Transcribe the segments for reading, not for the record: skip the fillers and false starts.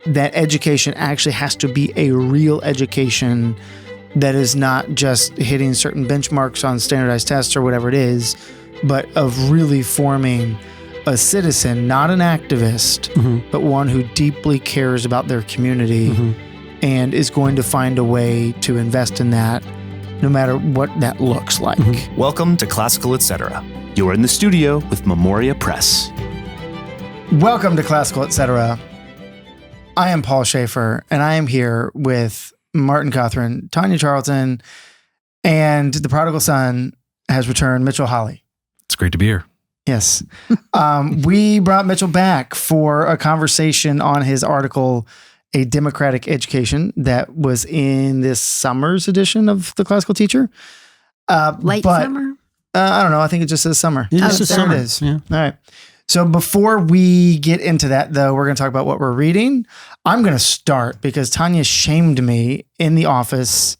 that education actually has to be a real education that is not just hitting certain benchmarks on standardized tests or whatever it is, but of really forming a citizen, not an activist, but one who deeply cares about their community and is going to find a way to invest in that no matter what that looks like. Welcome to Classical Etc. You're in the studio with Memoria Press. Welcome to Classical Etc. I am Paul Schaefer, and I am here with Martin Cothran, Tanya Charlton, and the prodigal son has returned, Mitchell Holly. It's great to be here. Yes. We brought Mitchell back for a conversation on his article, A Democratic Education, that was in this summer's edition of The Classical Teacher. Late summer? I don't know. I think it just says summer. It There summer. it is. Yeah. All right. So before we get into that, though, we're going to talk about what we're reading. I'm going to start because Tanya shamed me in the office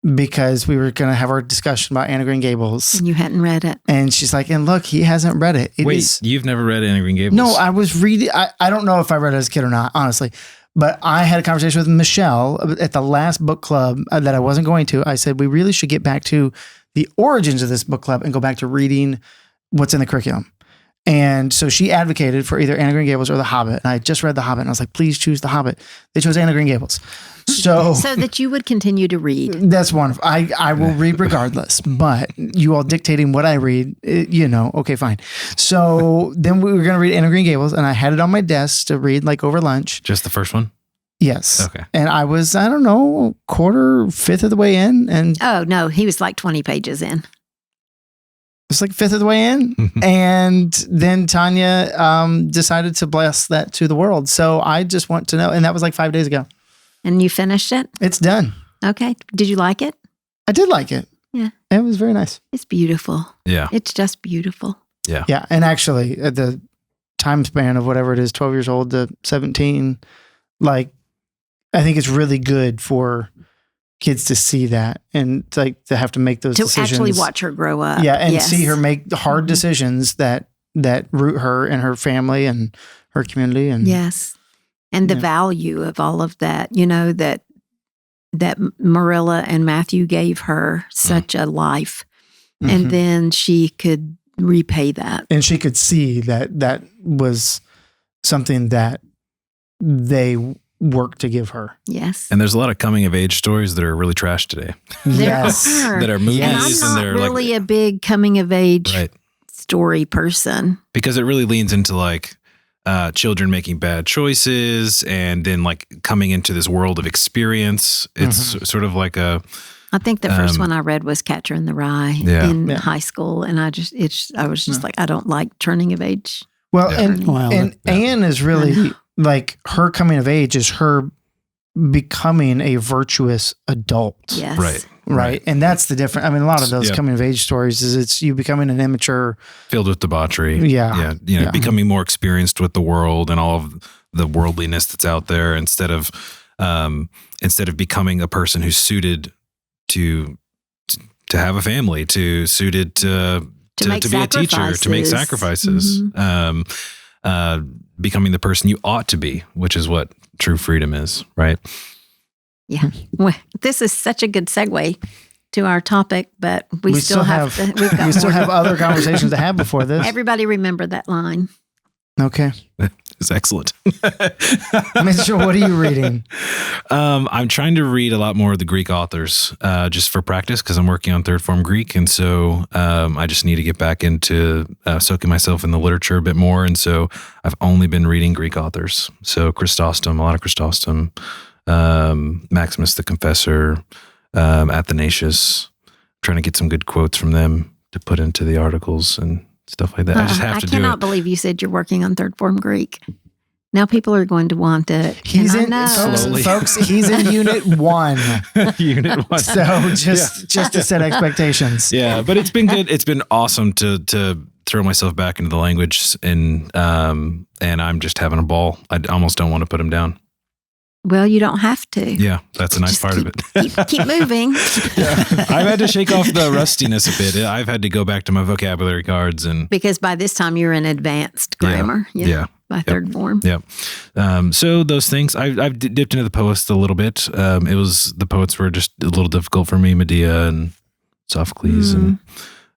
because we were going to have our discussion about Anna Green Gables. And you hadn't read it. And she's like, and look, he hasn't read it. Wait, you've never read Anna Green Gables? No, I was reading. I don't know if I read it as a kid or not, honestly. But I had a conversation with Michelle at the last book club that I wasn't going to. I said, we really should get back to the origins of this book club and go back to reading what's in the curriculum. And so she advocated for either Anna Green Gables or The Hobbit. And I just read The Hobbit and I was like, please choose The Hobbit. They chose Anna Green Gables. So that you would continue to read. That's wonderful. I will read regardless, but you all dictating what I read, okay, fine. So then we were going to read Anna Green Gables and I had it on my desk to read like over lunch. Just the first one? Yes. Okay. And I was, I don't know, fifth of the way in. And Oh, no, he was like 20 pages in. it's like fifth of the way in. And then Tanya decided to bless that to the world. So I just want to know. And that was like 5 days ago. And you finished it? It's done. Okay. Did you like it? I did like it. Yeah. It was very nice. It's beautiful. Yeah. It's just beautiful. Yeah. Yeah. And actually, at the time span of whatever it is, 12 years old to 17, like, I think it's really good for kids to see that and like to have to make those decisions. To actually watch her grow up. Yeah. And Yes. see her make hard decisions that root her and her family and her community. And Yes. And the value of all of that, that Marilla and Matthew gave her such a life. And then she could repay that. And she could see that was something that they worked to give her. Yes. And there's a lot of coming of age stories that are really trash today. Yes. There That are movies And I'm and not they're really a big coming of age right. story person. Because it really leans into like children making bad choices and then like coming into this world of experience. It's sort of like a... I think the first one I read was Catcher in the Rye in high school. And I was just like, I don't like turning of age. Well, and Anne is really like her coming of age is her becoming a virtuous adult. Yes. Right. And that's the difference. I mean, a lot of those coming of age stories is it's you becoming an immature. Filled with debauchery. Yeah. Yeah. Becoming more experienced with the world and all of the worldliness that's out there instead of becoming a person who's suited to have a family, suited to be a teacher, to make sacrifices, becoming the person you ought to be, which is what true freedom is, right? Yeah. Well, this is such a good segue to our topic, but we still have we still have other conversations to have before this. Everybody remember that line. Okay. It's excellent. Mitchell, what are you reading? I'm trying to read a lot more of the Greek authors just for practice because I'm working on third form Greek. And so I just need to get back into soaking myself in the literature a bit more. And so I've only been reading Greek authors. So Chrysostom, a lot of Chrysostom, Maximus the Confessor, Athanasius, trying to get some good quotes from them to put into the articles and stuff like that. I just have to do it. I cannot believe you said you're working on third form Greek. Now people are going to want it. He's in, folks, he's in unit 1. Unit 1. So just to set expectations. Yeah, but it's been good. It's been awesome to throw myself back into the language and I'm just having a ball. I almost don't want to put him down. Well, you don't have to. Yeah, that's a nice part of it. Keep moving. I've had to shake off the rustiness a bit. I've had to go back to my vocabulary cards because by this time you're in advanced grammar. Yeah. by third form. Yep. So those things, I've dipped into the poets a little bit. The poets were just a little difficult for me, Medea and Sophocles,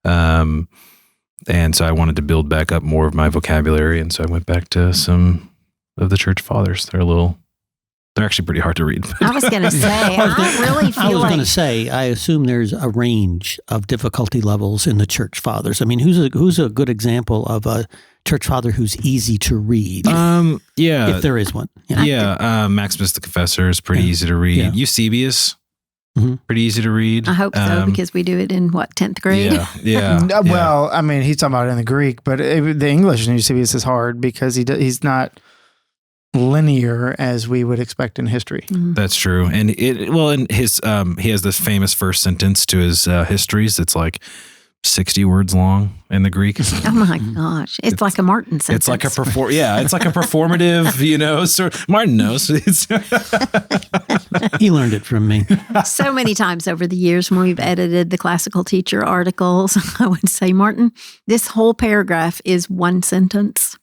and so I wanted to build back up more of my vocabulary, and so I went back to some of the church fathers. They're actually pretty hard to read. I was going to say, I really feel I was like going to say, I assume there's a range of difficulty levels in the church fathers. I mean, who's a good example of a church father who's easy to read? Yeah, if there is one. Maximus the Confessor is pretty easy to read. Yeah. Eusebius, pretty easy to read. I hope so, because we do it in 10th grade? Yeah. Well, I mean, he's talking about it in the Greek, but the English in Eusebius is hard because he's not linear as we would expect in history. That's true. And in his he has this famous first sentence to his histories that's like 60 words long in the Greek. Oh my gosh. It's like a Martin sentence. It's like it's like a performative, so Martin knows. He learned it from me. So many times over the years when we've edited the classical teacher articles, I would say, Martin, this whole paragraph is one sentence.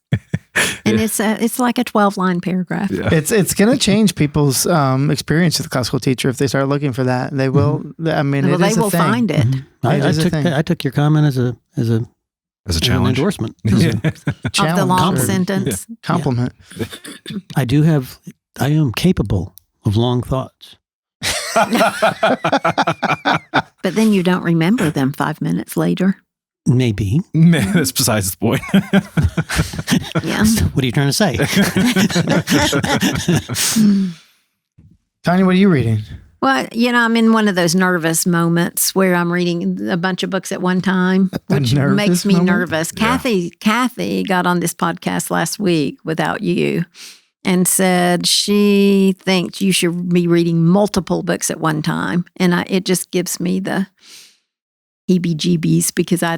And it's like a 12-line paragraph. Yeah. It's going to change people's experience with the classical teacher if they start looking for that. They will. I mean, Well, they will find it. I took your comment as a challenge, an endorsement. Of the long sentence. Compliment. I am capable of long thoughts. But then you don't remember them 5 minutes later. Maybe. That's besides the point. Yeah. What are you trying to say? Tanya, what are you reading? Well, I'm in one of those nervous moments where I'm reading a bunch of books at one time, which makes me nervous. Yeah. Kathy got on this podcast last week without you and said she thinks you should be reading multiple books at one time. And it just gives me the heebie-jeebies because I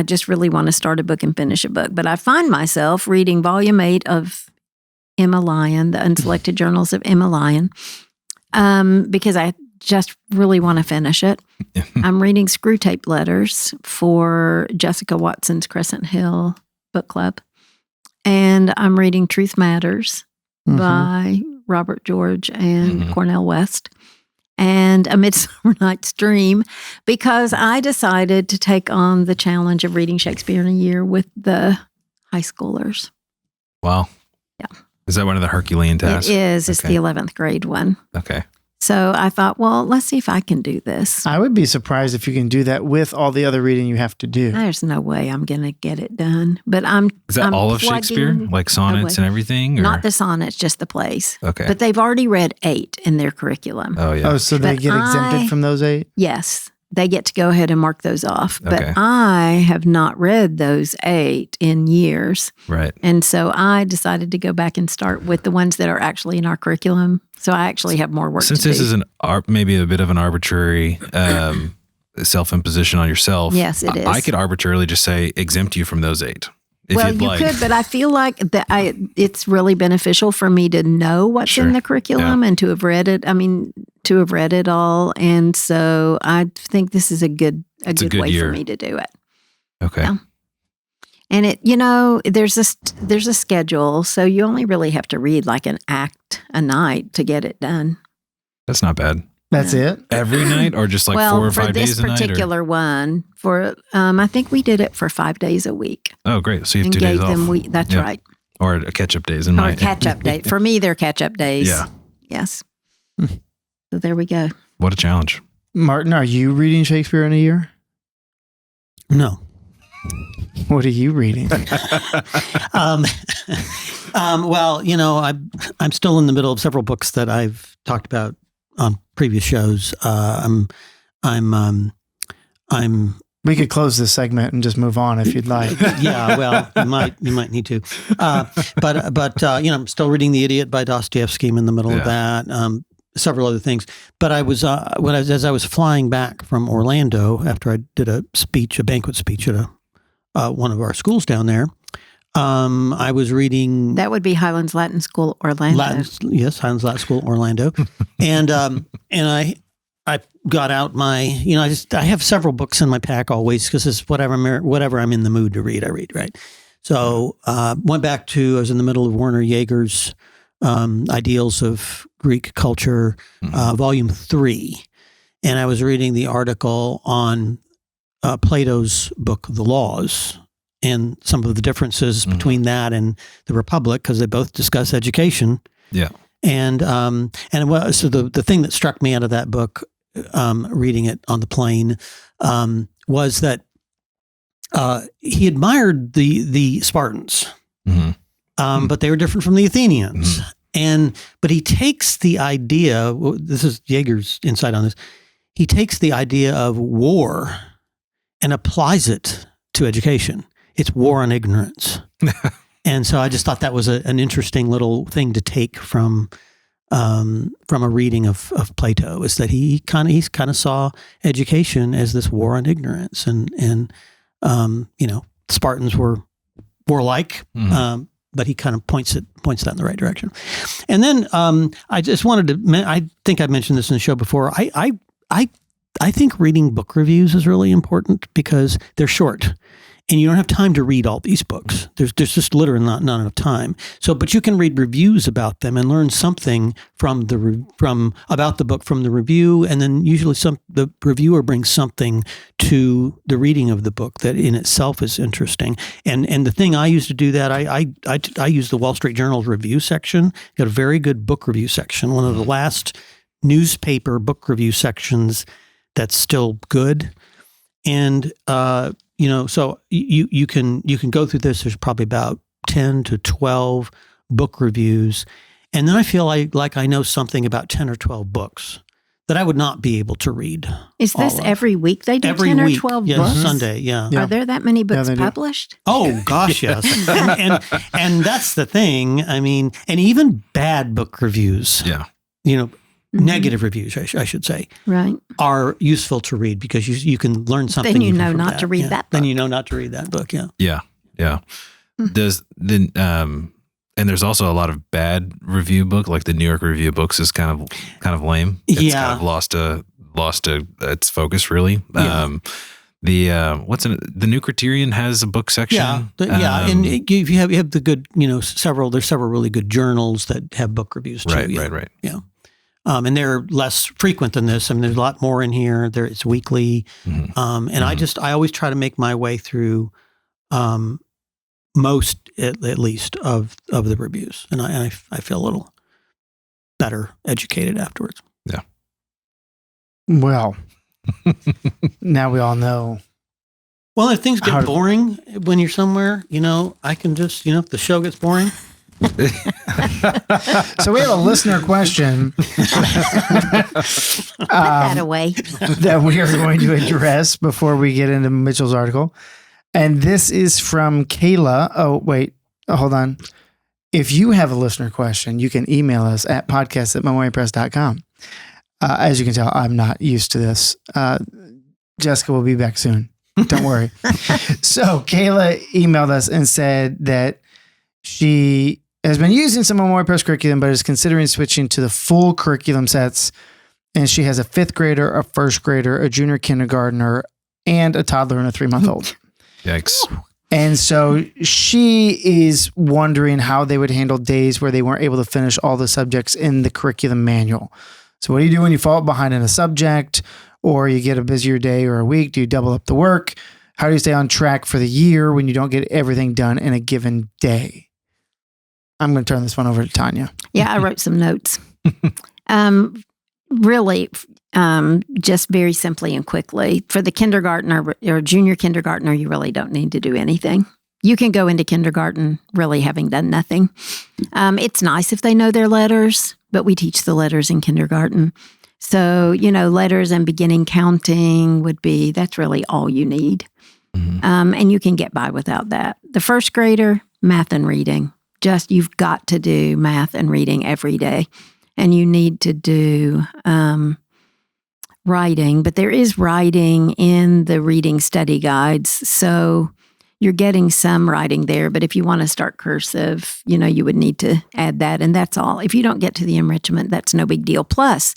just really want to start a book and finish a book. But I find myself reading volume 8 of Emma Lyon, the Unselected Journals of Emma Lyon, because I just really want to finish it. I'm reading Screw Tape Letters for Jessica Watson's Crescent Hill Book Club. And I'm reading Truth Matters by Robert George and Cornel West. And A Midsummer Night's Dream, because I decided to take on the challenge of reading Shakespeare in a year with the high schoolers. Wow. Yeah. Is that one of the Herculean tasks? It is. It's the 11th grade one. Okay. So I thought, well, let's see if I can do this. I would be surprised if you can do that with all the other reading you have to do. There's no way I'm going to get it done. But Is that all of Shakespeare? Like sonnets and everything? Or? Not the sonnets, just the plays. Okay. But they've already read 8 in their curriculum. Oh, yeah. Oh, so they get exempted from those 8? Yes. They get to go ahead and mark those off. But Okay. I have not read those 8 in years. Right. And so I decided to go back and start with the ones that are actually in our curriculum. So I actually have more work to do. Since this is maybe a bit of an arbitrary self-imposition on yourself. Yes, it is. I could arbitrarily just say exempt you from those 8. If Well, you'd you like. could, but I feel like it's really beneficial for me to know what's in the curriculum and to have read it. I mean, to have read it all. And so I think this is a good way year. for me to do it. Okay. Yeah. And there's a schedule, so you only really have to read like an act a night to get it done. That's not bad. That's it? Every night or just like 4 or 5 days a for night? this particular one, I think we did it for 5 days a week. Oh, great. So you have And 2 days gave them off. that's Yeah. right. Or a catch-up days in Or my catch-up day. For me, they're catch-up days. Yeah. Yes. So there we go. What a challenge. Martin, are you reading Shakespeare in a year? No. What are you reading? Well, I'm still in the middle of several books that I've talked about on previous shows. We could close this segment and just move on if you'd like. Yeah, well, you might need to. But I'm still reading The Idiot by Dostoevsky. I'm in the middle of that. Several other things. But I was as I was flying back from Orlando after I did a banquet speech at one of our schools down there. I was reading. That would be Highlands Latin School, Orlando. Highlands Latin School, Orlando, and I got out my. I have several books in my pack always because it's whatever I'm in the mood to read. I read, right. So went back to, I was in the middle of Werner Jaeger's Ideals of Greek Culture, Volume 3. And I was reading the article on Plato's book, The Laws, and some of the differences between that and the Republic, because they both discuss education. Yeah. And so the thing that struck me out of that book, reading it on the plane, was that he admired the Spartans, but they were different from the Athenians. But he takes the idea, this is Jaeger's insight on this, he takes the idea of war and applies it to education. It's war on ignorance. And so I just thought that was an interesting little thing to take from a reading of Plato, is that he kind of saw education as this war on ignorance, and Spartans were warlike, but he kind of points that in the right direction. And then I just wanted to, I think I mentioned this in the show before. I think reading book reviews is really important because they're short. And you don't have time to read all these books. There's just literally not enough time. So, but you can read reviews about them and learn something about the book from the review, and then usually the reviewer brings something to the reading of the book that in itself is interesting. And the thing I used to do that, I use the Wall Street Journal's review section. Got a very good book review section, one of the last newspaper book review sections that's still good. And so you can go through this. There's probably about 10 to 12 book reviews. And then I feel like I know something about 10 or 12 books that I would not be able to read. Is this every week they do every 10 week, or 12 yes, books? Sunday, yeah. Are there that many books published? Oh, gosh, yes. and that's the thing. I mean, and even bad book reviews. Yeah. Negative reviews, I should say, right, are useful to read because you can learn something. Then you know not to read that book. Then you know not to read that book, yeah. Yeah, yeah. And there's also a lot of bad review book, like the New York Review of Books is kind of lame. It's kind of lost its focus, really. Yeah. The New Criterion has a book section. Yeah, and you have the good, there's several really good journals that have book reviews too. Right. Yeah. And they're less frequent than this. I mean, there's a lot more in here. It's weekly. And I always try to make my way through most, at least, of the reviews. And I feel a little better educated afterwards. Yeah. Well, now we all know. Well, if things get boring when you're somewhere, I can just, if the show gets boring. So we have a listener question Put that away. that we are going to address before we get into Mitchell's article. And this is from Kayla. Oh, wait. Hold on. If you have a listener question, you can email us at podcast@memoriapress.com. As you can tell, I'm not used to this. Jessica will be back soon. Don't worry. So Kayla emailed us and said that she has been using some Memoria Press curriculum, but is considering switching to the full curriculum sets. And she has a 5th grader, a 1st grader, a junior kindergartner, and a toddler and a 3-month-old. Yikes. And so she is wondering how they would handle days where they weren't able to finish all the subjects in the curriculum manual. So what do you do when you fall behind in a subject, or you get a busier day or a week? Do you double up the work? How do you stay on track for the year when you don't get everything done in a given day? I'm going to turn this one over to Tanya. Yeah, I wrote some notes. Really, just very simply and quickly, for the kindergartner or junior kindergartner, you really don't need to do anything. You can go into kindergarten really having done nothing. It's nice if they know their letters, but we teach the letters in kindergarten. So, letters and beginning counting that's really all you need. Mm-hmm. And you can get by without that. The 1st grader, math and reading. You've got to do math and reading every day. And you need to do writing, but there is writing in the reading study guides. So you're getting some writing there, but if you want to start cursive, you would need to add that. And that's all. If you don't get to the enrichment, that's no big deal. Plus,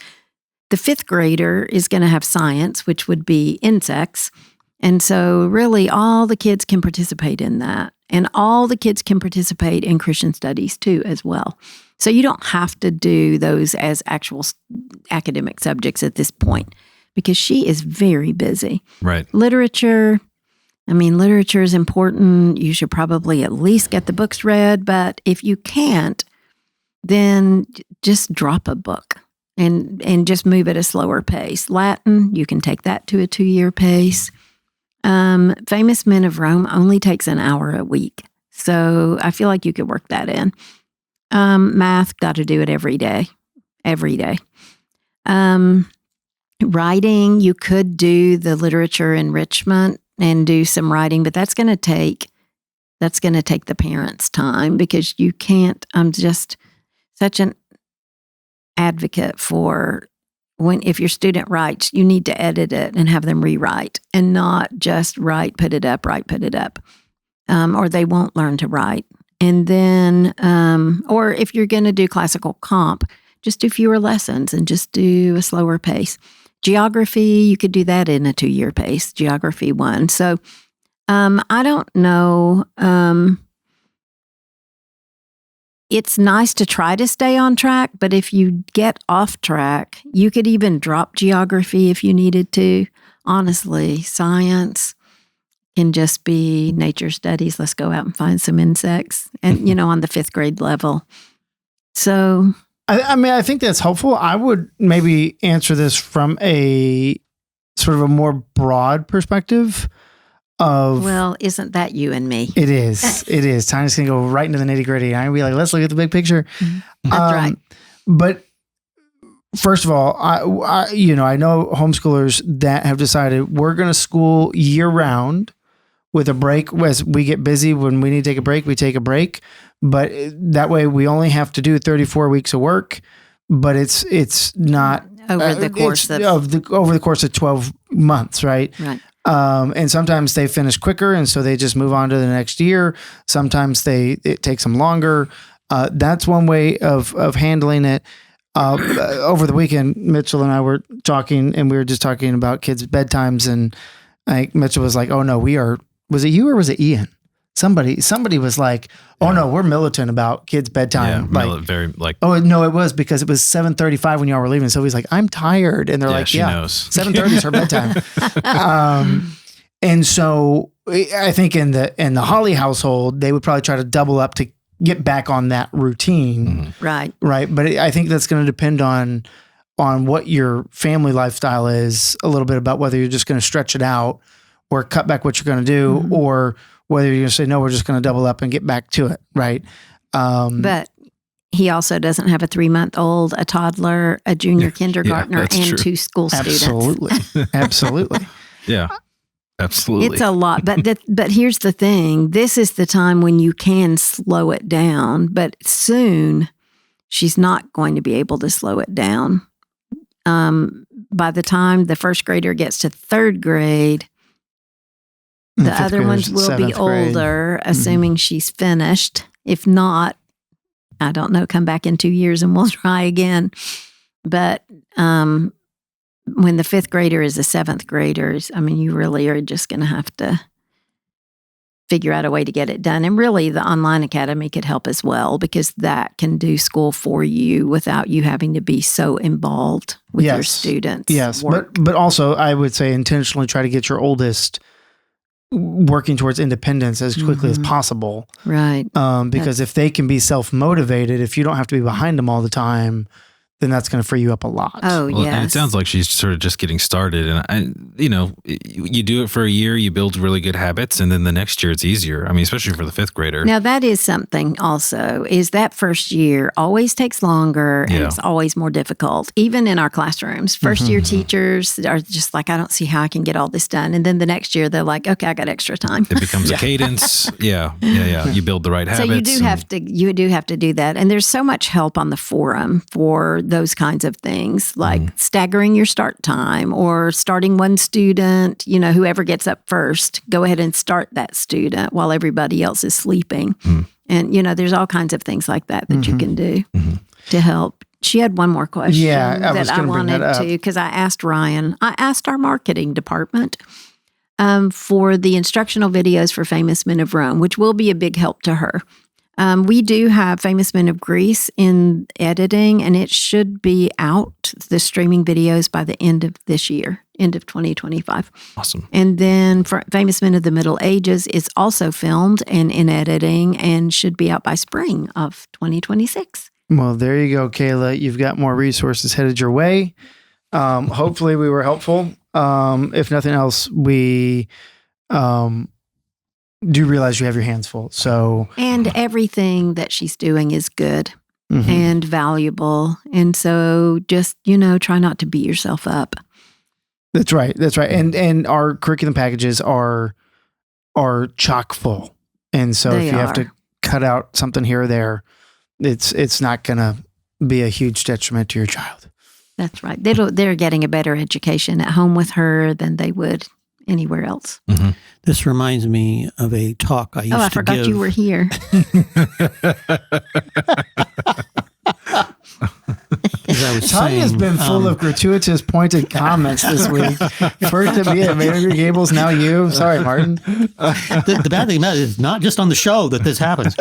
the 5th grader is going to have science, which would be insects. And so really all the kids can participate in that. And all the kids can participate in Christian studies too as well. So you don't have to do those as actual academic subjects at this point because she is very busy. Right. Literature is important. You should probably at least get the books read. But if you can't, then just drop a book and just move at a slower pace. Latin, you can take that to a 2-year pace. Famous Men of Rome only takes an hour a week. So I feel like you could work that in. Math, got to do it every day. Writing, you could do the literature enrichment and do some writing, but that's going to take the parents' time because you can't. I'm just such an advocate for if your student writes, you need to edit it and have them rewrite and not just write, put it up, or they won't learn to write. And then, or if you're going to do classical comp, just do fewer lessons and just do a slower pace. Geography, you could do that in a 2-year pace, Geography 1. So I don't know. It's nice to try to stay on track, but if you get off track, you could even drop geography if you needed to. Honestly, science can just be nature studies. Let's go out and find some insects, and on the 5th grade level. So, I think that's helpful. I would maybe answer this from a sort of a more broad perspective. Well, isn't that you and me? It is. Tiny's going to go right into the nitty gritty. I'm going to be like, let's look at the big picture. That's right. But first of all, I know homeschoolers that have decided we're going to school year round with a break. As we get busy, when we need to take a break, we take a break. But that way we only have to do 34 weeks of work, but it's not over the course over the course of 12 months, right? Right. And sometimes they finish quicker, and so they just move on to the next year. Sometimes it takes them longer. That's one way of handling it. Over the weekend, Mitchell and I were talking, and we were just talking about kids' bedtimes, and Mitchell was like, "Oh no, was it you or was it Ian? Somebody was like, "Oh no, we're militant about kids' bedtime." Yeah, Oh no, it was because it was 7:35 when y'all were leaving. So he's like, "I'm tired," and they're like, she knows 7:30 is her bedtime. And so I think in the Holly household, they would probably try to double up to get back on that routine, right? But I think that's going to depend on what your family lifestyle is a little bit, about whether you're just going to stretch it out or cut back what you're going to do, or whether you're going to say, no, we're just going to double up and get back to it, right? But he also doesn't have a 3-month-old, a toddler, a junior kindergartner, and true. 2 school students. Absolutely. Yeah, absolutely. It's a lot. But here's the thing. This is the time when you can slow it down, but soon she's not going to be able to slow it down. By the time the 1st grader gets to 3rd grade, the other ones will be older, assuming she's finished. If not, I don't know, come back in 2 years and we'll try again. But when the 5th grader is the 7th graders, you really are just going to have to figure out a way to get it done. And really, the online academy could help as well, because that can do school for you without you having to be so involved with your students. Yes, but also I would say intentionally try to get your oldest working towards independence as quickly as possible. Right. Because if they can be self-motivated, if you don't have to be behind them all the time, then that's going to free you up a lot. Oh, yes. And it sounds like she's sort of just getting started. And, you do it for a year, you build really good habits, and then the next year it's easier. Especially for the 5th grader. Now, that is something also, is that first year always takes longer and it's always more difficult. Even in our classrooms, first-year teachers are just like, I don't see how I can get all this done. And then the next year, they're like, okay, I got extra time. It becomes a cadence. Yeah. You build the right habits. So you do have to do that. And there's so much help on the forum for those kinds of things, like staggering your start time or starting one student, whoever gets up first, go ahead and start that student while everybody else is sleeping. And, there's all kinds of things like that you can do to help. She had one more question that I wanted to, because I asked Ryan, I asked our marketing department, for the instructional videos for Famous Men of Rome, which will be a big help to her. We do have Famous Men of Greece in editing, and it should be out, the streaming videos, by the end of this year, end of 2025. Awesome. And then for Famous Men of the Middle Ages is also filmed and in editing and should be out by spring of 2026. Well, there you go, Kayla. You've got more resources headed your way. Hopefully we were helpful. If nothing else, we do realize you have your hands full. So, and everything that she's doing is good mhm. and valuable. And so just, try not to beat yourself up. That's right. That's right. And our curriculum packages are chock full. And so if you have to cut out something here or there, it's not going to be a huge detriment to your child. That's right. They're getting a better education at home with her than they would anywhere else. Mm-hmm. This reminds me of a talk I used to give. Oh, I forgot you were here. Tanya's been full of gratuitous pointed comments this week. First to be at Manager Gables, now you. Sorry, Martin. The bad thing about it is it's not just on the show that this happens.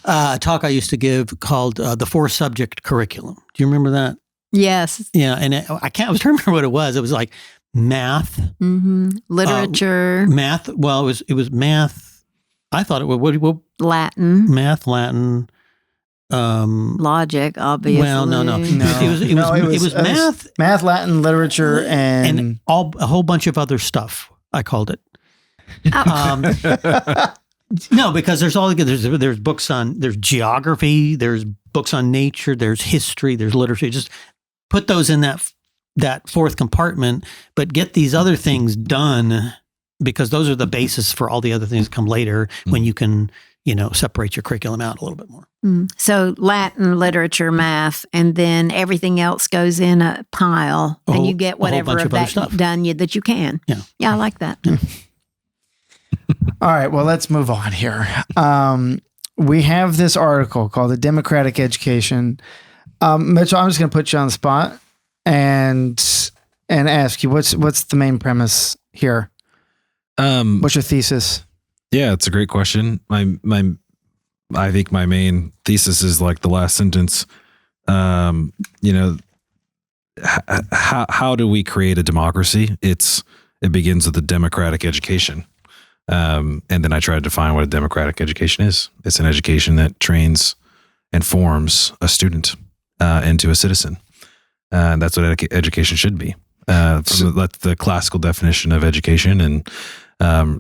A talk I used to give called the 4-subject curriculum. Do you remember that? Yes. Yeah, and I was trying to remember what it was. It was like math, literature, math. Well, it was math. I thought it was Latin, math, Latin, logic. Obviously, well, no. It was math, Latin, literature, and a whole bunch of other stuff. I called it. No, because there's books on, there's geography, there's books on nature, there's history, there's literature. Just put those in that fourth compartment, but get these other things done, because those are the basis for all the other things that come later when you can, separate your curriculum out a little bit more. So Latin, literature, math, and then everything else goes in a pile, and you get whatever of that done that you can. Yeah, I like that. Yeah. All right, well, let's move on here. We have this article called "The Democratic Education." Mitchell, I'm just going to put you on the spot and ask you what's the main premise here. What's your thesis? Yeah, it's a great question. I think my main thesis is like the last sentence. How do we create a democracy? It begins with a democratic education. And then I try to define what a democratic education is. It's an education that trains and forms a student into a citizen. And that's what education should be. From the classical definition of education. And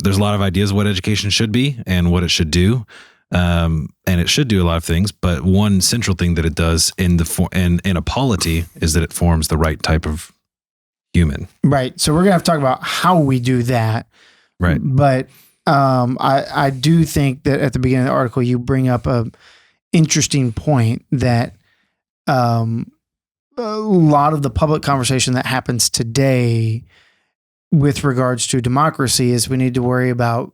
there's a lot of ideas of what education should be and what it should do. And it should do a lot of things, but one central thing that it does in a polity is that it forms the right type of human. Right. So we're going to have to talk about how we do that. Right. But I do think that at the beginning of the article, you bring up a interesting point that a lot of the public conversation that happens today with regards to democracy is we need to worry about,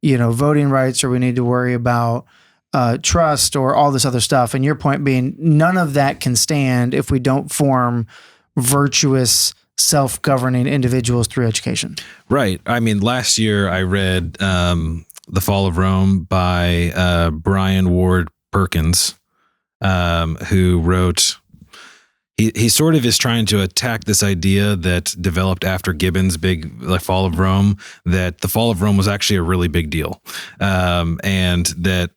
voting rights, or we need to worry about trust, or all this other stuff. And your point being, none of that can stand if we don't form virtuous, self-governing individuals through education. Right. I mean, last year I read The Fall of Rome by Brian Ward Perkins, who wrote, he sort of is trying to attack this idea that developed after Gibbon's big Fall of Rome, that the Fall of Rome was actually a really big deal. And that,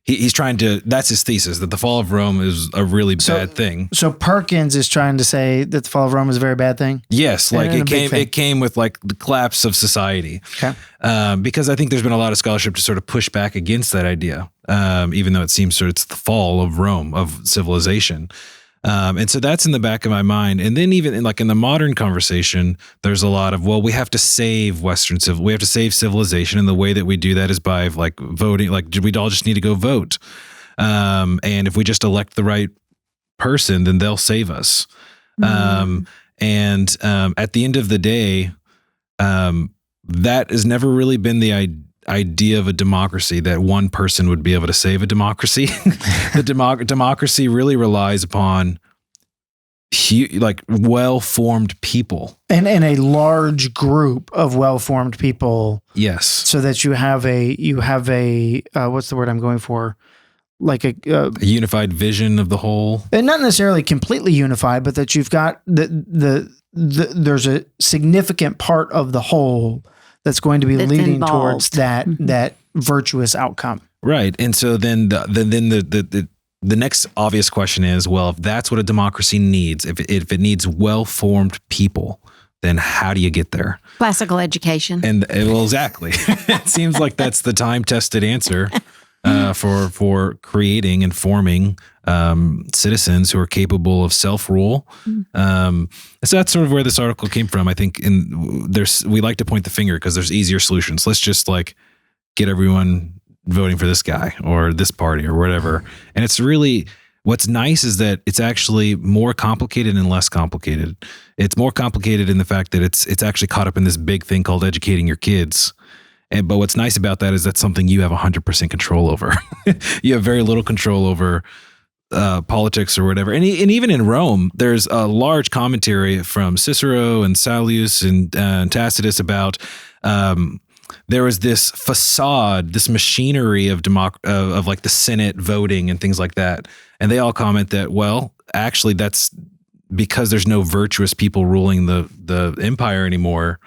he's trying to, that's his thesis, that the fall of Rome is a really bad thing. So Perkins is trying to say that the fall of Rome is a very bad thing? Yes, like it came with like the collapse of society. Okay. Because I think there's been a lot of scholarship to sort of push back against that idea, even though it seems it's the fall of Rome, of civilization. And so that's in the back of my mind. And then even in the modern conversation, there's a lot of, we have to save we have to save civilization. And the way that we do that is by voting, we all just need to go vote. And if we just elect the right person, then they'll save us. And at the end of the day, that has never really been the idea of a democracy, that one person would be able to save a democracy. The democracy really relies upon like well-formed people. And a large group of well-formed people. Yes. So that you have a what's the word I'm going for? Like a unified vision of the whole. And not necessarily completely unified, but that you've got there's a significant part of the whole that's going to be leading towards that virtuous outcome. Right. And so then the next obvious question is, well, if that's what a democracy needs, if it needs well-formed people, then how do you get there? Classical education. And well, exactly. It seems like that's the time-tested answer for creating and forming citizens who are capable of self-rule. So that's sort of where this article came from. I think we like to point the finger because there's easier solutions. Let's just like get everyone voting for this guy or this party or whatever. And it's really, what's nice is that it's actually more complicated and less complicated. It's more complicated in the fact that it's actually caught up in this big thing called educating your kids. But what's nice about that is that's something you have 100% control over. You have very little control over politics or whatever. And even in Rome, there's a large commentary from Cicero and Salius and Tacitus about there was this facade, this machinery of like the Senate voting and things like that. And they all comment that, well, actually that's because there's no virtuous people ruling the empire anymore.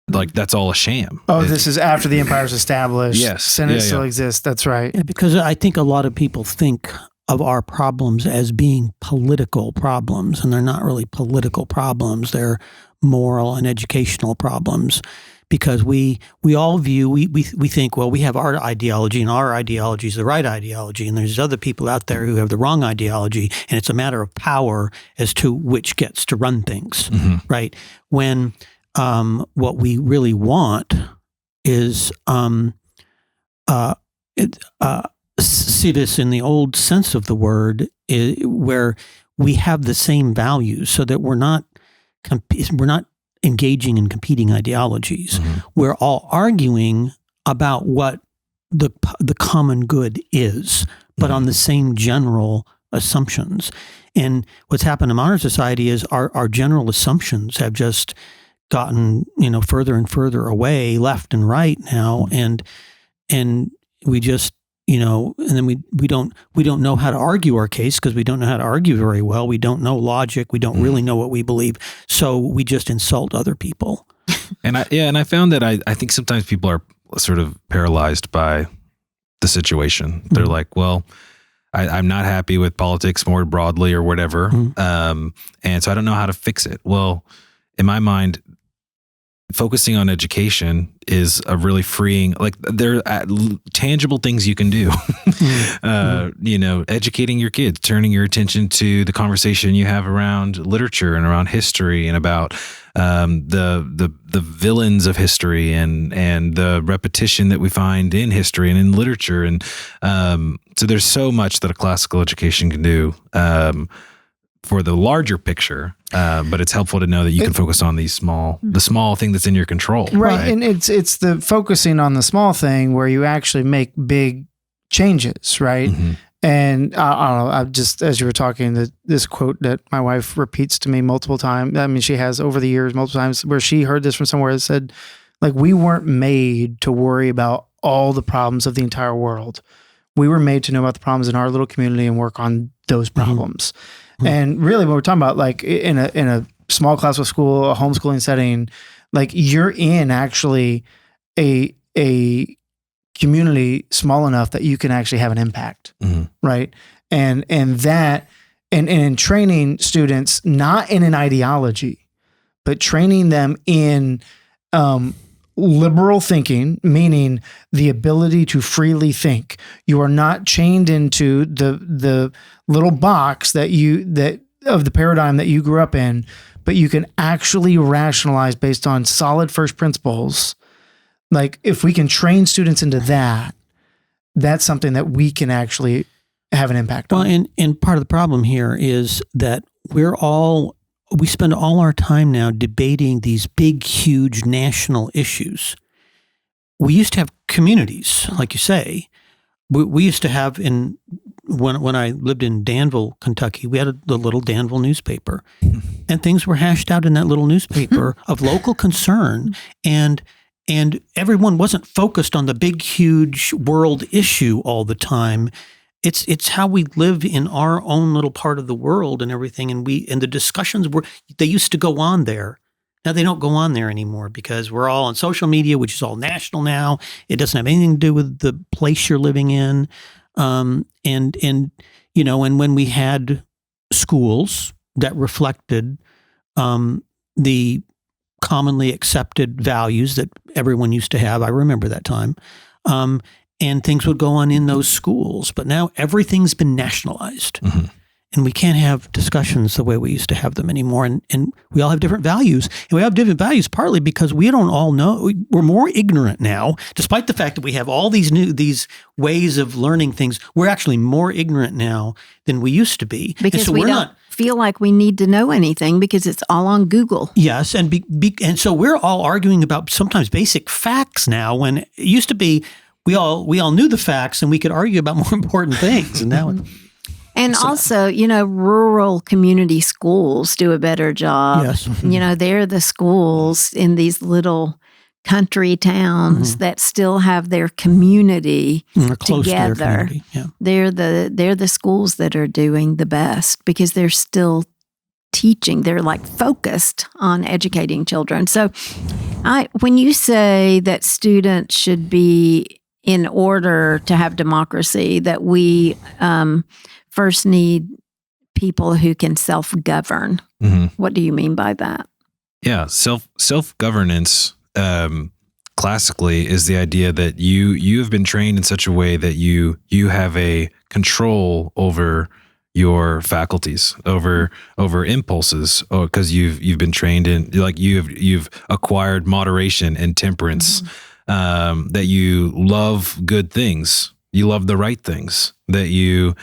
Like that's all a sham. Oh, this is after the empire's established. Yes. Senate still exists. That's right. Yeah, because I think a lot of people think of our problems as being political problems, and they're not really political problems. They're moral and educational problems. Because we all view, we think, well, we have our ideology and our ideology is the right ideology. And there's other people out there who have the wrong ideology. And it's a matter of power as to which gets to run things, right? When what we really want is see this in the old sense of the word, where we have the same values so that we're not engaging in competing ideologies. We're all arguing about what the common good is, but on the same general assumptions. And what's happened in modern society is our general assumptions have just gotten further and further away, left and right now, and we just and then we don't know how to argue our case because we don't know how to argue very well. We don't know logic. We don't really know what we believe. So we just insult other people. And I found that I think sometimes people are sort of paralyzed by the situation. They're like, well, I'm not happy with politics more broadly or whatever. And so I don't know how to fix it. Well, in my mind, focusing on education is a really freeing, like there are tangible things you can do. Educating your kids, turning your attention to the conversation you have around literature and around history and about the villains of history and the repetition that we find in history and in literature. And so there's so much that a classical education can do for the larger picture, but it's helpful to know that you can focus on the small thing that's in your control. Right. And it's the focusing on the small thing where you actually make big changes, right? And I don't know, I just, as you were talking, this quote that my wife repeats to me multiple times. I mean, she has over the years, multiple times, where she heard this from somewhere that said, like, we weren't made to worry about all the problems of the entire world. We were made to know about the problems in our little community and work on those problems. And really, when we're talking about like in a small classical school, a homeschooling setting, like you're in actually a community small enough that you can actually have an impact, right? And in training students, not in an ideology, but training them in liberal thinking, meaning the ability to freely think. You are not chained into the little box of the paradigm that you grew up in, but you can actually rationalize based on solid first principles. Like if we can train students into that, that's something that we can actually have an impact on. Well, and part of the problem here is that we spend all our time now debating these big, huge national issues. We used to have communities, like you say. We used to have in when I lived in Danville, Kentucky, we had the little Danville newspaper, and things were hashed out in that little newspaper of local concern, and everyone wasn't focused on the big, huge world issue all the time. It's how we live in our own little part of the world and everything, and the discussions they used to go on there. Now they don't go on there anymore because we're all on social media, which is all national now. It doesn't have anything to do with the place you're living in. And when we had schools that reflected the commonly accepted values that everyone used to have, I remember that time, and things would go on in those schools. But now everything's been nationalized. Mm-hmm. And we can't have discussions the way we used to have them anymore. And we all have different values. And we have different values partly because we don't all know. We're more ignorant now, despite the fact that we have all these ways of learning things. We're actually more ignorant now than we used to be. Because we don't feel like we need to know anything because it's all on Google. Yes. And so we're all arguing about sometimes basic facts now when it used to be we all knew the facts and we could argue about more important things. And now And also, rural community schools do a better job. Yes. They're the schools in these little country towns that still have their community close together. To their community. Yeah. They're the schools that are doing the best because they're still teaching. They're like focused on educating children. So when you say that students should be, in order to have democracy, that we first need people who can self-govern. Mm-hmm. What do you mean by that? Yeah, self-governance classically is the idea that you have been trained in such a way that you have a control over your faculties, over impulses, because you've been trained in, like you've acquired moderation and temperance. Mm-hmm. That you love good things, you love the right things, that you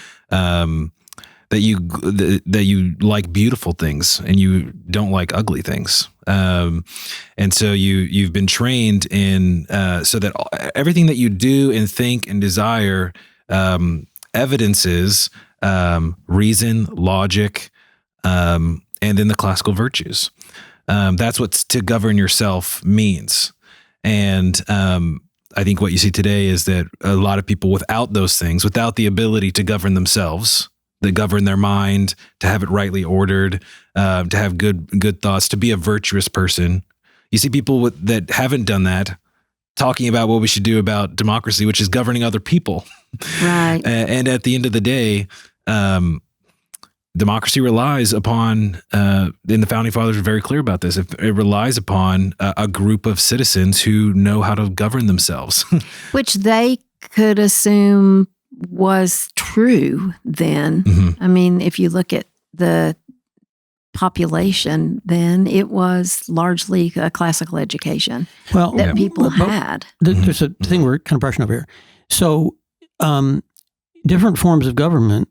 like beautiful things and you don't like ugly things. And so you've been trained in so that everything that you do and think and desire evidences reason, logic, and then the classical virtues. That's what to govern yourself means. And I think what you see today is that a lot of people without those things, without the ability to govern themselves, to govern their mind, to have it rightly ordered, to have good thoughts, to be a virtuous person. You see people that haven't done that talking about what we should do about democracy, which is governing other people. Right. And at the end of the day, democracy relies upon, and the Founding Fathers were very clear about this, it relies upon a group of citizens who know how to govern themselves. Which they could assume was true then. Mm-hmm. I mean, if you look at the population, then it was largely a classical education that people had. There's a thing we're kind of brushing over here. So different forms of government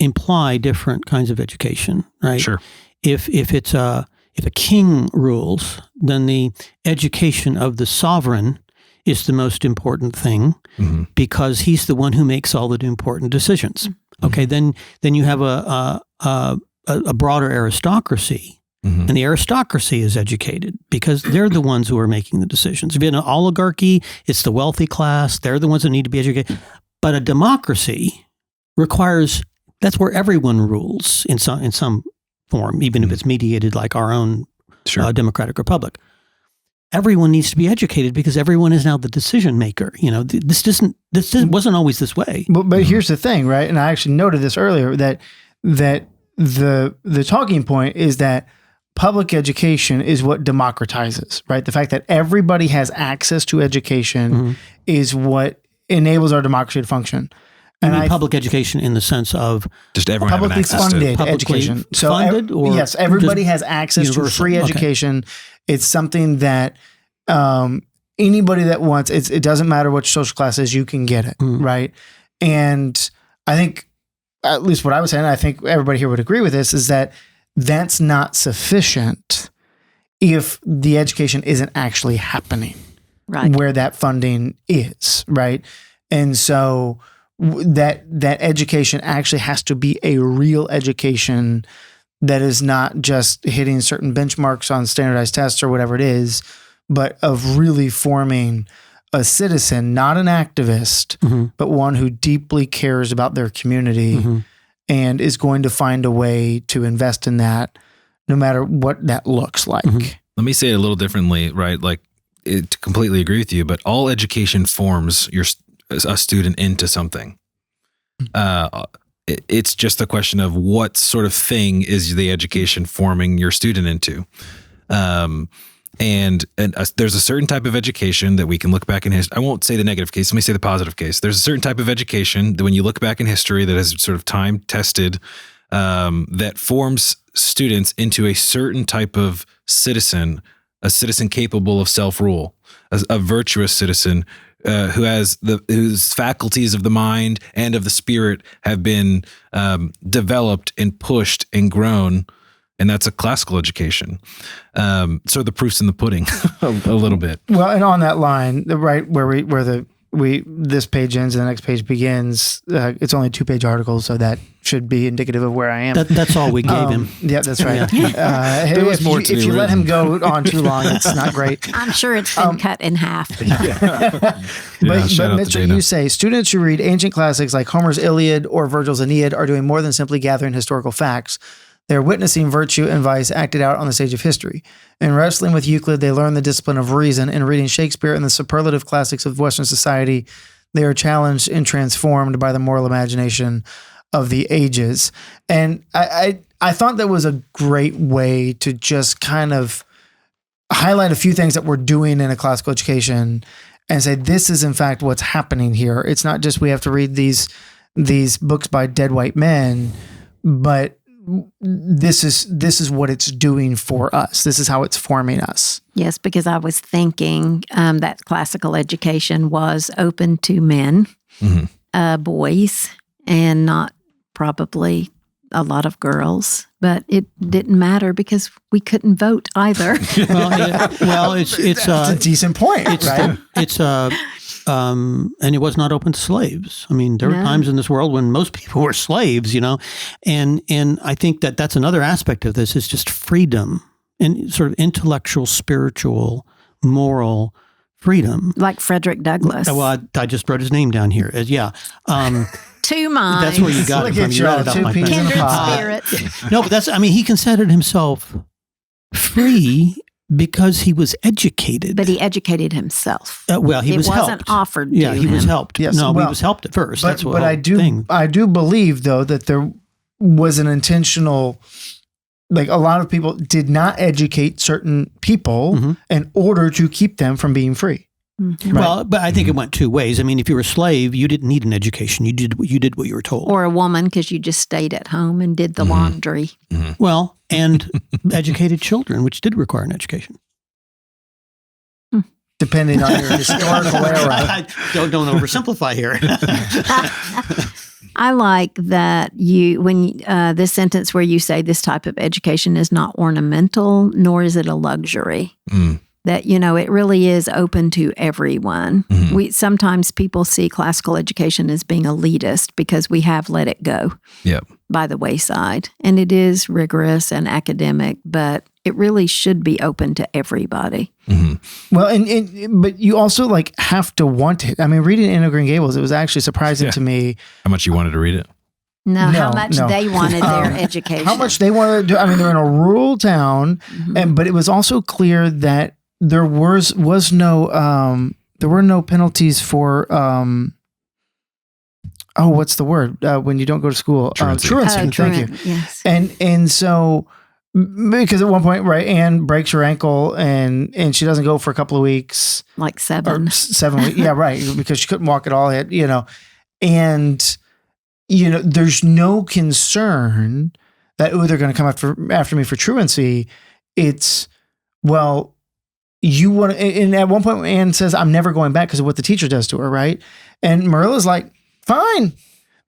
imply different kinds of education, right? Sure. If a king rules, then the education of the sovereign is the most important thing because he's the one who makes all the important decisions. Mm-hmm. Okay, then you have a broader aristocracy, and the aristocracy is educated because they're the ones who are making the decisions. If you have an oligarchy, it's the wealthy class; they're the ones that need to be educated. But a democracy requires that's where everyone rules in some form, even if it's mediated like our own democratic republic. Everyone needs to be educated because everyone is now the decision maker. This wasn't always this way. But here's the thing, right? And I actually noted this earlier that the talking point is that public education is what democratizes, right? The fact that everybody has access to education is what enables our democracy to function. And public education in the sense of just everyone publicly funded education. So funded, or yes, everybody has access to free education. Okay. It's something that anybody that wants, it doesn't matter what social class is, you can get it, right? And I think, at least what I was saying, I think everybody here would agree with this, is that that's not sufficient if the education isn't actually happening, right? Where that funding is, right? And so that education actually has to be a real education that is not just hitting certain benchmarks on standardized tests or whatever it is, but of really forming a citizen, not an activist, but one who deeply cares about their community and is going to find a way to invest in that no matter what that looks like. Let me say it a little differently, right? Like, to completely agree with you, but all education forms a student into something. It's just a question of what sort of thing is the education forming your student into. And there's a certain type of education that we can look back in history. I won't say the negative case. Let me say the positive case. There's a certain type of education that when you look back in history that has sort of time tested, that forms students into a certain type of citizen, a citizen capable of self-rule, a virtuous citizen whose faculties of the mind and of the spirit have been developed and pushed and grown. And that's a classical education. So the proof's in the pudding a little bit. Well, and on that line, right where this page ends and the next page begins, it's only a 2-page article, so that should be indicative of where I am. That's all we gave him. Yeah, that's right. If you let him go on too long, it's not great. I'm sure it's been cut in half. But Mitchell, you say students who read ancient classics like Homer's Iliad or Virgil's Aeneid are doing more than simply gathering historical facts. They're witnessing virtue and vice acted out on the stage of history. In wrestling with Euclid, they learn the discipline of reason. In reading Shakespeare and the superlative classics of Western society, they are challenged and transformed by the moral imagination of the ages. And I thought that was a great way to just kind of highlight a few things that we're doing in a classical education and say, this is in fact what's happening here. It's not just we have to read these books by dead white men, but this is what it's doing for us. This is how it's forming us. Yes, because I was thinking that classical education was open to men, boys, and not probably a lot of girls. But it didn't matter because we couldn't vote either. It's a decent point, right? And it was not open to slaves. I mean, there were times in this world when most people were slaves, and I think that that's another aspect of this is just freedom and sort of intellectual, spiritual, moral freedom. Like Frederick Douglass. Well, I just wrote his name down here. Two minds. That's where you got it from. You read it off my pen. Kindred spirits. No, but he considered himself free because he was educated. But he educated himself. He was helped. It wasn't offered to him. He was helped. Yes, he was helped at first. That's what I do believe, though, that there was an intentional, like a lot of people did not educate certain people in order to keep them from being free. Mm-hmm. Right? Well, but I think it went two ways. I mean, if you were a slave, you didn't need an education. You did what you were told. Or a woman, because you just stayed at home and did the laundry. Mm-hmm. Well, and educated children, which did require an education. Depending on your historical era. Don't oversimplify here. I like that this sentence where you say this type of education is not ornamental, nor is it a luxury. That, it really is open to everyone. Sometimes people see classical education as being elitist because we have let it go by the wayside. And it is rigorous and academic, but it really should be open to everybody. Well, but you also have to want it. I mean, reading Anne of Green Gables, it was actually surprising to me. How much you wanted to read it? How much they wanted their education. How much they wanted to do. I mean, they're in a rural town, but it was also clear that there was no there were no penalties for what's the word when you don't go to school? Truancy. Thank you. Yes. And so because at one point, right, Anne breaks her ankle and she doesn't go for a couple of weeks, like 7 weeks. Yeah, right, because she couldn't walk at all. And there's no concern that they're going to come after me for truancy. It's you want to, and at one point Anne says, I'm never going back because of what the teacher does to her, right? And Marilla's like, fine,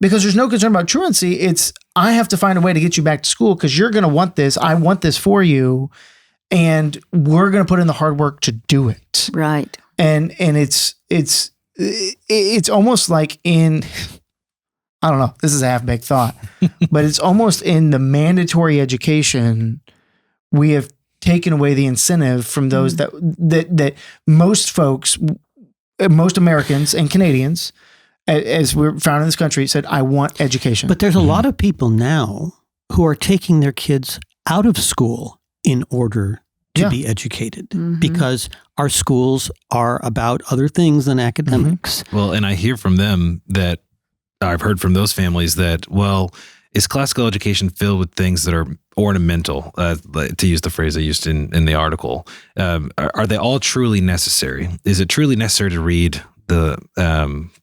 because there's no concern about truancy. It's, I have to find a way to get you back to school because you're going to want this. I want this for you. And we're going to put in the hard work to do it. Right. And it's almost like in I don't know, this is a half-baked thought, but it's almost in the mandatory education, we have taken away the incentive from those that most folks, most Americans and Canadians, as we're found in this country, said, I want education. But there's a lot of people now who are taking their kids out of school in order to be educated because our schools are about other things than academics. Well, and I hear from them that I've heard from those families that, well, is classical education filled with things that are ornamental, to use the phrase I used in the article? Are they all truly necessary? Is it truly necessary to read the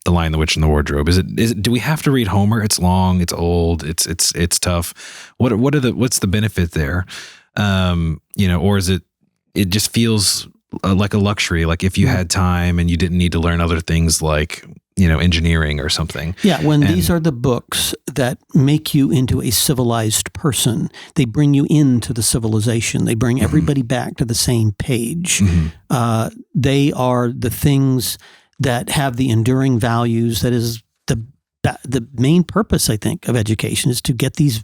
Lion, the Witch, and the Wardrobe? Is it? Do we have to read Homer? It's long, it's old, it's tough. What's the benefit there? Or is it just feels like a luxury? Like if you had time and you didn't need to learn other things like engineering or something. Yeah, these are the books that make you into a civilized person. They bring you into the civilization. They bring everybody back to the same page. They are the things that have the enduring values. That is the main purpose, I think, of education is to get these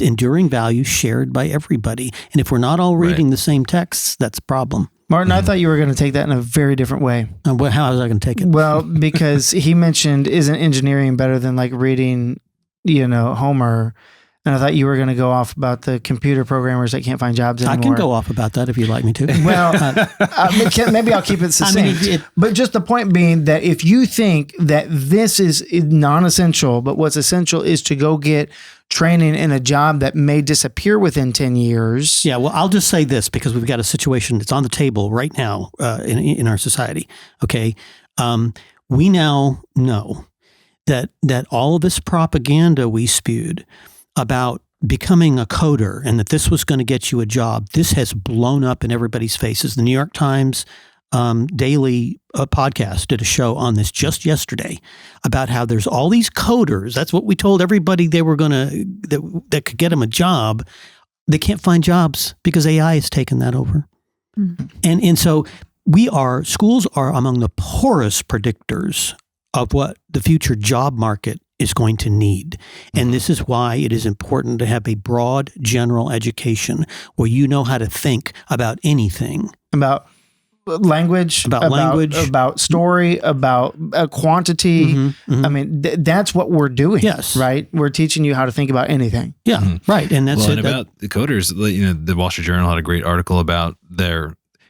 enduring values shared by everybody. And if we're not all reading the same texts, that's a problem. Martin, I thought you were going to take that in a very different way. How was I going to take it? Well, because he mentioned, isn't engineering better than like reading, Homer? And I thought you were going to go off about the computer programmers that can't find jobs anymore. I can go off about that if you'd like me to. Well, maybe I'll keep it succinct. But just the point being that if you think that this is non-essential, but what's essential is to go get training in a job that may disappear within 10 years. Yeah, well, I'll just say this because we've got a situation that's on the table right now in our society. Okay, we now know that all of this propaganda we spewed about becoming a coder and that this was going to get you a job, this has blown up in everybody's faces. The New York Times daily podcast did a show on this just yesterday about how there's all these coders. That's what we told everybody they were going to, that could get them a job. They can't find jobs because AI has taken that over. And so schools are among the poorest predictors of what the future job market is going to need. And this is why it is important to have a broad general education where you know how to think about anything. About language, about story, about quantity. I mean, that's what we're doing. Yes. Right? We're teaching you how to think about anything. Yeah, right. And that's it. About the coders, the Wall Street Journal had a great article about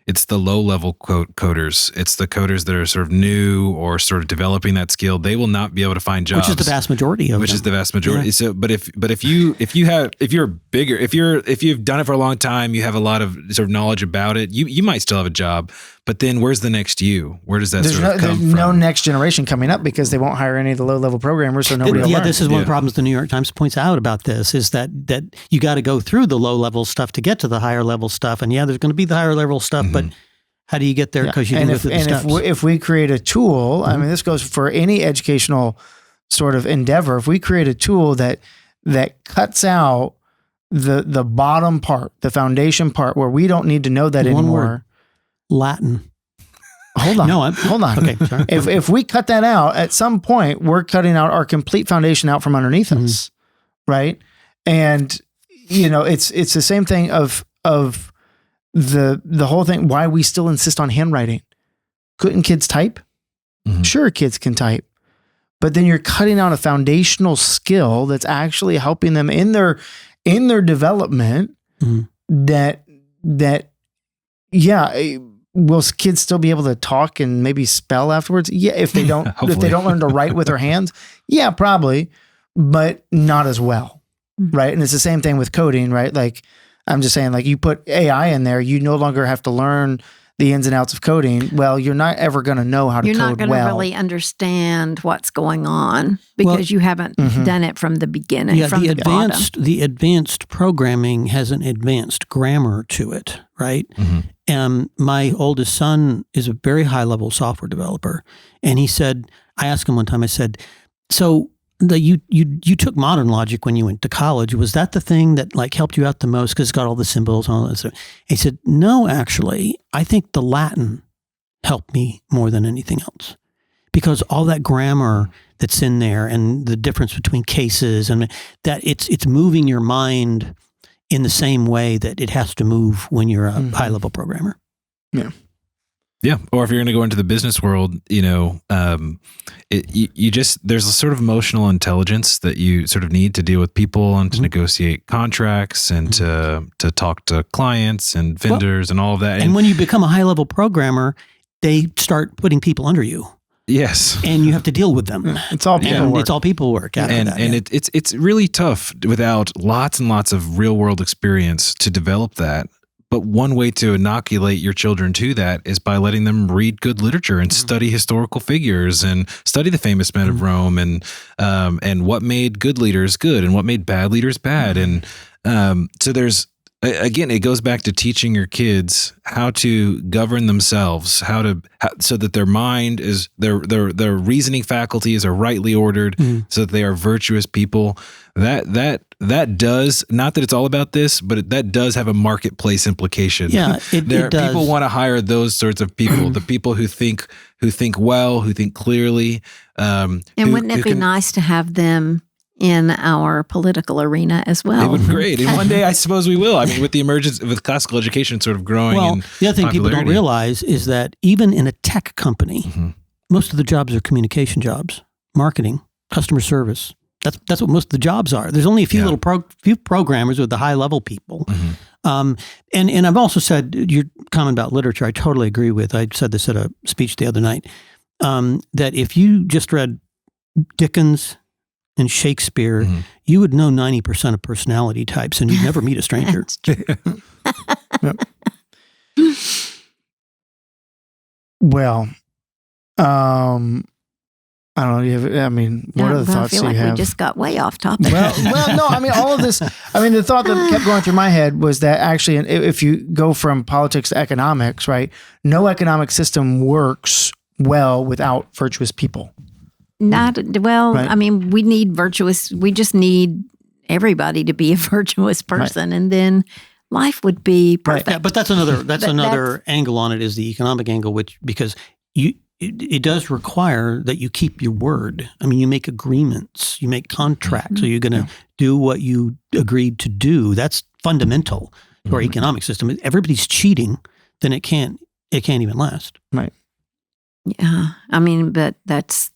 it's the low-level coders. It's the coders that are sort of new or sort of developing that skill. They will not be able to find jobs, which is the vast majority of them. Is the vast majority. Yeah. So, but if you're bigger, if you've done it for a long time, you have a lot of sort of knowledge about it. You might still have a job. But then where's the next you? Where does that come from? There's no next generation coming up because they won't hire any of the low-level programmers, so nobody will learn. This is one of the problems the New York Times points out about this is that you got to go through the low-level stuff to get to the higher-level stuff. And there's going to be the higher-level stuff, but how do you get there? Because you do it through the steps. If we create a tool, I mean, this goes for any educational sort of endeavor. If we create a tool that cuts out the bottom part, the foundation part, where we don't need to know that anymore. Word. Latin. Hold on. Hold on. Okay, sorry. If we cut that out, at some point, we're cutting out our complete foundation out from underneath us, right? And it's the same thing of the whole thing. Why we still insist on handwriting? Couldn't kids type? Sure, kids can type, but then you're cutting out a foundational skill that's actually helping them in their development. Will kids still be able to talk and maybe spell afterwards? Yeah, if they don't learn to write with their hands, yeah, probably, but not as well, right? And it's the same thing with coding, right? Like I'm just saying, like you put AI in there, you no longer have to learn the ins and outs of coding. Well, you're not ever going to know how to code well. You're not going to really understand what's going on because you haven't done it from the beginning. Yeah, from the advanced programming has an advanced grammar to it, right? And my oldest son is a very high-level software developer, and he said, I asked him one time, I said, so you took modern logic when you went to college. Was that the thing that like helped you out the most because it's got all the symbols and all that stuff? He said, no, actually, I think the Latin helped me more than anything else because all that grammar that's in there, and the difference between cases, and that it's moving your mind in the same way that it has to move when you're a high level programmer. Yeah. Yeah. Or if you're going to go into the business world, there's a sort of emotional intelligence that you sort of need to deal with people and to negotiate contracts and to talk to clients and vendors and all of that. And when you become a high level programmer, they start putting people under you. Yes. And you have to deal with them. It's all people work. It's all people work. It's really tough without lots and lots of real world experience to develop that. But one way to inoculate your children to that is by letting them read good literature and study historical figures and study the famous men of Rome and what made good leaders good and what made bad leaders bad. And so there's, again, it goes back to teaching your kids how to govern themselves, so that their mind is their reasoning faculties are rightly ordered, so that they are virtuous people. That does, not that it's all about this, but that does have a marketplace implication. Yeah, it does. People want to hire those sorts of people, the people who think well, who think clearly. And wouldn't it be nice to have them in our political arena as well? It would be great. And one day I suppose we will. I mean, with the emergence of classical education sort of growing. Well, the other thing people don't realize is that even in a tech company, most of the jobs are communication jobs, marketing, customer service. That's what most of the jobs are. There's only a few few programmers with the high level people. And I've also said your comment about literature, I totally agree with. I said this at a speech the other night, that if you just read Dickens and Shakespeare, you would know 90% of personality types, and you'd never meet a stranger. That's true. Well, I don't know. What other thoughts do you have? I feel like we just got way off topic. Well, no. All of this. The thought that kept going through my head was that actually, if you go from politics to economics, right? No economic system works well without virtuous people. Right. We need virtuous. We just need everybody to be a virtuous person, and then life would be perfect. Right. Yeah, but that's another angle on it, is the economic angle, because it does require that you keep your word. You make agreements, you make contracts. So you're going to do what you agreed to do. That's fundamental to our economic system. If everybody's cheating, then it can't even last. Right. Yeah. But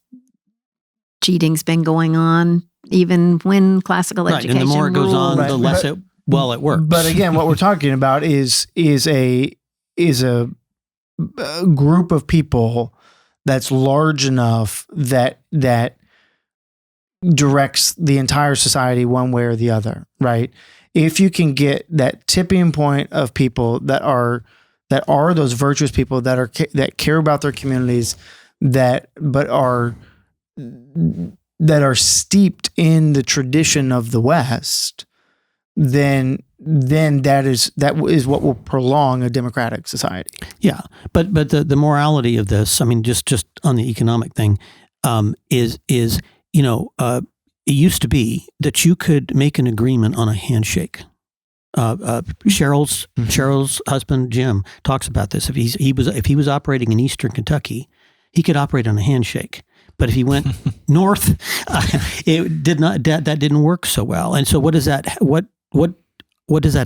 cheating's been going on even when classical education and the more it goes on, the less it works. But again, what we're talking about is a group of people that's large enough that directs the entire society one way or the other, right? If you can get that tipping point of people that are those virtuous people that care about their communities, that are steeped in the tradition of the West, then that is what will prolong a democratic society. Yeah, but the morality of this, just on the economic thing, is it used to be that you could make an agreement on a handshake. Cheryl's husband Jim talks about this. If he was operating in Eastern Kentucky, he could operate on a handshake. But if he went north, it did not. That didn't work so well. And so, what does that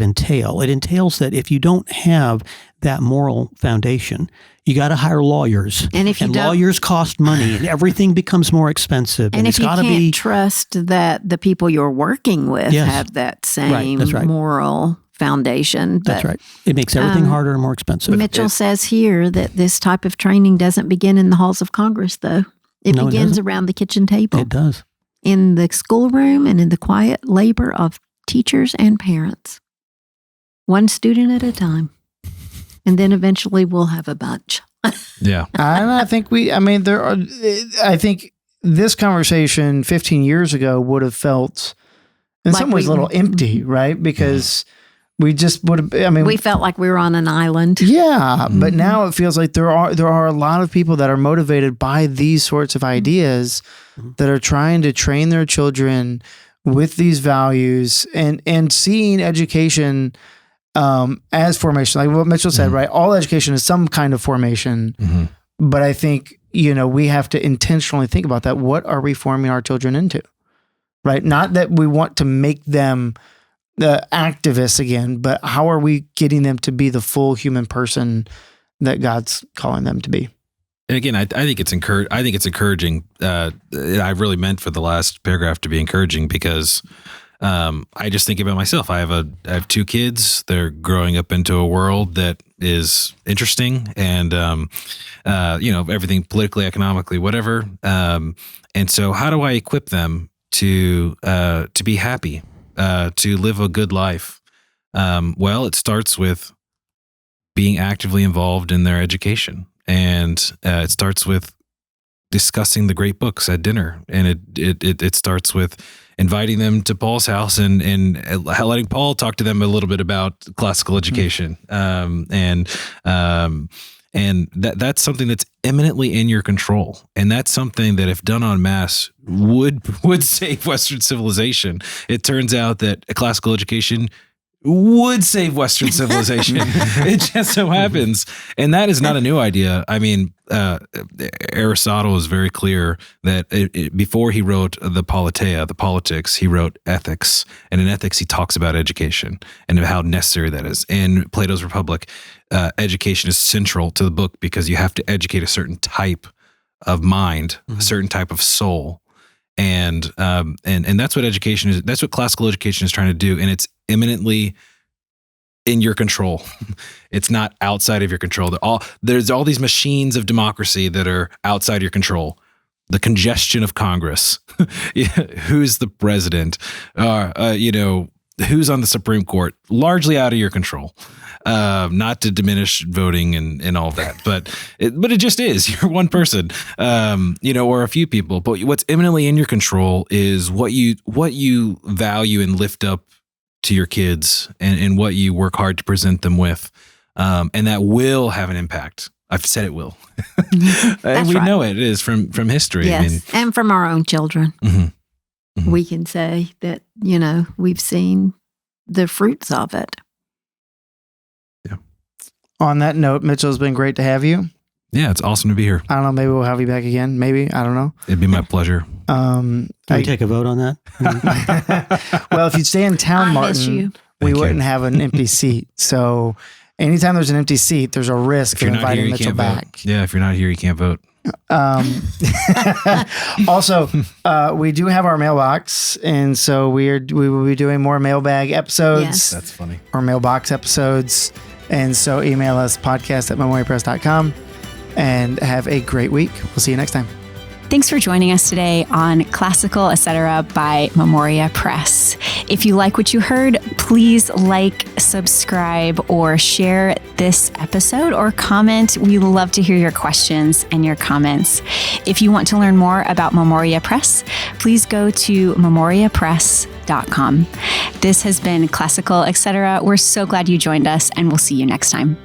entail? It entails that if you don't have that moral foundation, you got to hire lawyers, and lawyers cost money, and everything becomes more expensive. And if you can't trust that the people you're working with have that same moral foundation. That's right. It makes everything harder and more expensive. Mitchell says here that this type of training doesn't begin in the halls of Congress, though. It begins around the kitchen table. It does. In the schoolroom and in the quiet labor of teachers and parents. One student at a time. And then eventually we'll have a bunch. Yeah. And I think I think this conversation 15 years ago would have felt in some ways a little empty, right? Because we just would have, we felt like we were on an island. Yeah. But now it feels like there are a lot of people that are motivated by these sorts of ideas that are trying to train their children with these values and seeing education as formation. Like what Mitchell said, right? All education is some kind of formation. But I think, we have to intentionally think about that. What are we forming our children into? Right? Not that we want to make them the activists again, but how are we getting them to be the full human person that God's calling them to be? And again, I think it's encouraging. I really meant for the last paragraph to be encouraging because I just think about myself. I have 2 kids. They're growing up into a world that is interesting, and everything politically, economically, whatever. And so, how do I equip them to be happy, to live a good life? Well, it starts with being actively involved in their education, and it starts with discussing the great books at dinner, and it starts with inviting them to Paul's house and letting Paul talk to them a little bit about classical education. And that's something that's eminently in your control. And that's something that if done en masse would save Western civilization. It turns out that a classical education would save Western civilization. It just so happens. And that is not a new idea. I mean, Aristotle is very clear that before he wrote the Politeia, the Politics, he wrote Ethics. And in Ethics, he talks about education and how necessary that is. In Plato's Republic, education is central to the book because you have to educate a certain type of mind, a certain type of soul. And that's what education is. That's what classical education is trying to do. And it's eminently in your control. It's not outside of your control. There's all these machines of democracy that are outside your control. The congestion of Congress, who's the president, who's on the Supreme Court, largely out of your control. Not to diminish voting and all that, but it just is. You're one person, or a few people. But what's eminently in your control is what you value and lift up to your kids, and what you work hard to present them with, and that will have an impact. I've said it will, and we know it is from history. Yes, I mean, and from our own children, we can say that we've seen the fruits of it. On that note, Mitchell, it's been great to have you. Yeah, it's awesome to be here. I don't know. Maybe we'll have you back again. Maybe. I don't know. It'd be my pleasure. Can we take a vote on that? Well, if you'd stay in town, Martin, we wouldn't have an empty seat. So anytime there's an empty seat, there's a risk of inviting Mitchell back. Yeah, if you're not here, you can't vote. Also, we do have our mailbox, and so we will be doing more mailbag episodes. Yes. That's funny. Or mailbox episodes. And so email us podcast@memoriapress.com, and have a great week. We'll see you next time. Thanks for joining us today on Classical Etc. by Memoria Press. If you like what you heard, please like, subscribe, or share this episode or comment. We love to hear your questions and your comments. If you want to learn more about Memoria Press, please go to memoriapress.com. This has been Classical Etc. We're so glad you joined us, and we'll see you next time.